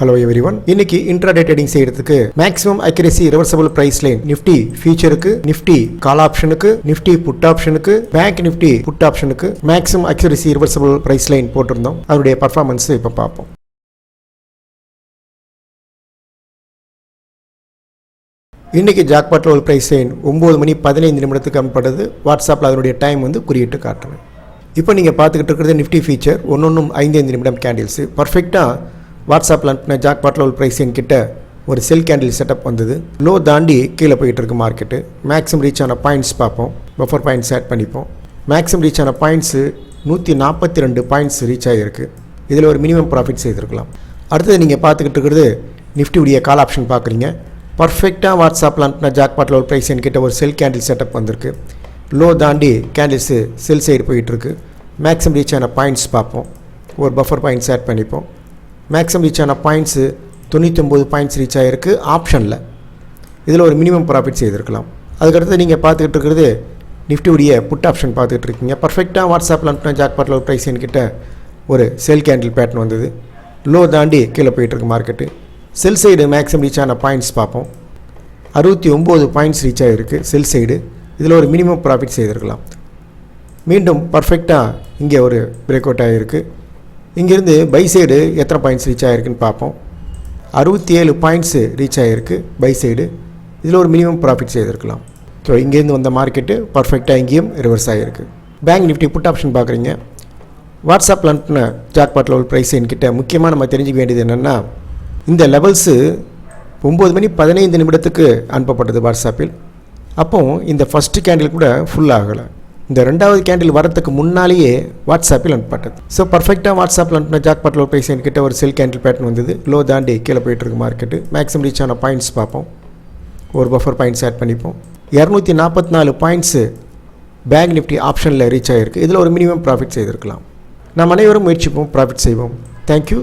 Hello everyone. இன்னைக்கு intraday trading செய்யறதுக்கு maximum accuracy reversible price line Nifty future-க்கு, Nifty call option-க்கு, Nifty put option-க்கு, Bank Nifty put option-க்கு maximum accuracy reversible price line போட்டிருந்தோம். அதனுடைய performance இப்ப பார்ப்போம். இன்னைக்கு jackpot level price line 9:15 நிமிடத்துக்கு அனுப்பப்படுது. வாட்ஸ்அப்பில் அதனுடைய டைம் வந்து குறியிட்டு காட்டுறேன். இப்போ நீங்கள் பார்த்துக்கிட்டு இருக்கிறது நிஃப்டி ஃபியூச்சர் 5 நிமிடம் கேண்டில்ஸு பர்ஃபெக்டாக வாட்ஸ்அப்பில் அனுப்பின ஜாக்பாட் லெவல் பிரைஸ் என்கிட்ட ஒரு செல் கேண்டில் செட்டப் வந்தது. லோ தாண்டி கீழே போயிட்டு இருக்கு மார்க்கெட்டு. மேக்ஸிமம் ரீச் ஆன பாயிண்ட்ஸ் பார்ப்போம். பஃபர் பாயிண்ட்ஸ் ஆட் பண்ணிப்போம். மேக்ஸிமம் ரீச் ஆன பாயிண்ட்ஸு 142 பாயிண்ட்ஸ் ரீச் ஆகிருக்கு. இதில் ஒரு மினிமம் ப்ராஃபிட் செய்திருக்கலாம். அடுத்தது நீங்கள் பார்த்துக்கிட்டு இருக்கிறது நிஃப்டியுடைய கால் ஆப்ஷன் பார்க்குறீங்க. பர்ஃபெக்டாக வாட்ஸ்அப்பில் அனுப்பின ஜாக்பாட் லெவல் பிரைஸ் என்கிட்ட ஒரு செல் கேண்டில் செட்டப் வந்திருக்கு. லோ தாண்டி கேண்டில்ஸு செல் சைடு போயிட்டுருக்கு. மேக்ஸிமம் ரீச் ஆன பாயிண்ட்ஸ் பார்ப்போம். ஒரு பஃபர் பாயிண்ட்ஸ் ஆட் பண்ணிப்போம். மேக்ஸிமம் ரீச் ஆன பாயிண்ட்ஸு 99 பாயிண்ட்ஸ் ரீச் ஆகிருக்கு ஆப்ஷனில். இதில் ஒரு மினிமம் ப்ராஃபிட் செய்திருக்கலாம். அதுக்கடுத்து நீங்கள் பார்த்துக்கிட்டு இருக்கிறது நிஃப்டியுடைய புட் ஆப்ஷன் பார்த்துக்கிட்டு இருக்கீங்க. பர்ஃபெக்டாக வாட்ஸ்அப்பில் அனுப்பின ஜாக்பாட் லெவல் பிரைஸ் என்கிட்ட ஒரு செல் கேண்டில் பேட்டர்ன் வந்தது. லோ தாண்டி கீழே போயிட்டுருக்கு மார்க்கெட்டு. செல் சைடு மேக்ஸிமம் ரீச் ஆன பாயிண்ட்ஸ் பார்ப்போம். 69 பாயிண்ட்ஸ் ரீச் ஆகிருக்கு செல் சைடு. இதில் ஒரு மினிமம் ப்ராஃபிட் செய்திருக்கலாம். மீண்டும் பர்ஃபெக்டாக இங்கே ஒரு பிரேக் அவுட் ஆகிருக்கு. இங்கேருந்து பை சைடு எத்தனை பாயிண்ட்ஸ் ரீச் ஆகிருக்குன்னு பார்ப்போம். 67 பாயிண்ட்ஸு ரீச் ஆகிருக்கு பை சைடு. இதில் ஒரு மினிமம் ப்ராஃபிட் செய்திருக்கலாம். ஸோ இங்கேருந்து வந்த மார்க்கெட்டு பர்ஃபெக்டாக இங்கேயும் ரிவர்ஸ் ஆகிருக்கு. பேங்க் நிஃப்டி புட் ஆப்ஷன் பார்க்குறீங்க. வாட்ஸ்அப்பில் அனுப்பின ஜாக்பாட் லெவல் ப்ரைஸ் என்கிட்ட முக்கியமாக நம்ம தெரிஞ்சுக்க வேண்டியது என்னென்னா, இந்த லெவல்ஸு 9:15 நிமிடத்துக்கு அனுப்பப்பட்டது வாட்ஸ்அப்பில். அப்போ இந்த ஃபஸ்ட்டு கேண்டில் கூட ஃபுல் ஆகலை. இந்த ரெண்டாவது கேண்டில் வரத்துக்கு முன்னாலேயே வாட்ஸ்அப்பில் அனுப்பப்பட்டது. ஸோ பர்ஃபெக்டாக வாட்ஸ்அப்பில் அனுப்பின ஜாக்பாட் லெவல் பிரைஸ் என்கிட்ட ஒரு செல் கேண்டில் பேட்டர்ன் வந்தது. லோ தாண்டி கீழே போயிட்டுருக்கு மார்க்கெட்டு. மேக்ஸிமம் ரீச் ஆன பாயிண்ட்ஸ் பார்ப்போம். ஒரு பஃபர் பாயிண்ட்ஸ் ஆட் பண்ணிப்போம். 244 பாயிண்ட்ஸு பேங்க் நிஃப்டி ஆப்ஷனில் ரீச் ஆகிருக்கு. இதில் ஒரு மினிமம் ப்ராஃபிட் செய்திருக்கலாம். நாம் அனைவரும் முயற்சிப்போம், ப்ராஃபிட் செய்வோம். தேங்க்யூ.